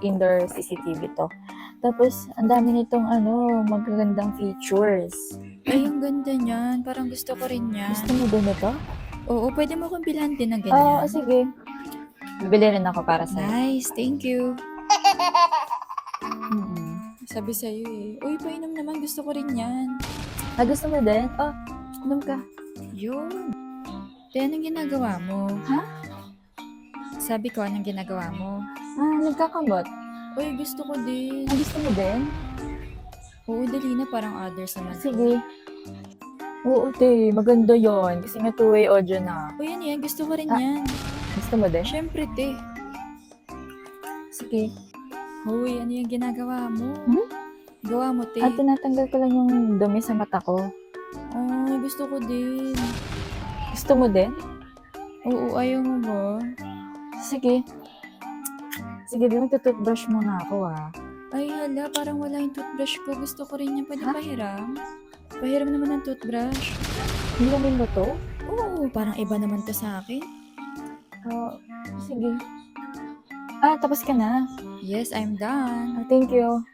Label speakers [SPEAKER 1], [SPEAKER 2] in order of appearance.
[SPEAKER 1] indoor CCTV to. Tapos, ang dami nitong magagandang features.
[SPEAKER 2] Ay, ang ganda niyan. Parang gusto ko rin yan.
[SPEAKER 1] Gusto mo din ito?
[SPEAKER 2] Oo, pwede mo akong bilhan din ng
[SPEAKER 1] Oo,
[SPEAKER 2] ganyan.
[SPEAKER 1] sige. Bibili rin ako para sa'yo.
[SPEAKER 2] Nice, thank you.
[SPEAKER 1] Mm-mm.
[SPEAKER 2] Sabi sa'yo eh. Uy, painom naman. Gusto ko rin yan.
[SPEAKER 1] Gusto mo din? Oh, inom ka.
[SPEAKER 2] Yun. Te, anong ginagawa mo?
[SPEAKER 1] Ha?
[SPEAKER 2] Sabi ko, anong ginagawa mo?
[SPEAKER 1] Nagkakamot.
[SPEAKER 2] Uy, gusto ko din.
[SPEAKER 1] Gusto mo din?
[SPEAKER 2] Oo, dali na. Parang others naman.
[SPEAKER 1] Sige. Oo, te. Maganda yon. Kasi nga two-way audio na.
[SPEAKER 2] Uy, yan yan. Gusto ko rin
[SPEAKER 1] Ah.
[SPEAKER 2] yan.
[SPEAKER 1] Gusto mo din?
[SPEAKER 2] Syempre, te.
[SPEAKER 1] Sige.
[SPEAKER 2] Uy, ano yung ginagawa mo? Gawa mo, te.
[SPEAKER 1] Tinatanggal ko lang yung dumi sa mata ko.
[SPEAKER 2] Ay, gusto ko din.
[SPEAKER 1] Gusto mo din?
[SPEAKER 2] Oo, ayaw mo ba?
[SPEAKER 1] Sige. Sige, di magtututbrush muna ako
[SPEAKER 2] Ay, hala, parang wala yung toothbrush ko. Gusto ko rin yan. Pwede
[SPEAKER 1] Ha?
[SPEAKER 2] pahiram? Pahiram naman ng toothbrush.
[SPEAKER 1] Hilamin mo to?
[SPEAKER 2] Oo, parang iba naman to sa akin.
[SPEAKER 1] Sige. Tapos ka na.
[SPEAKER 2] Yes, I'm done.
[SPEAKER 1] Thank you.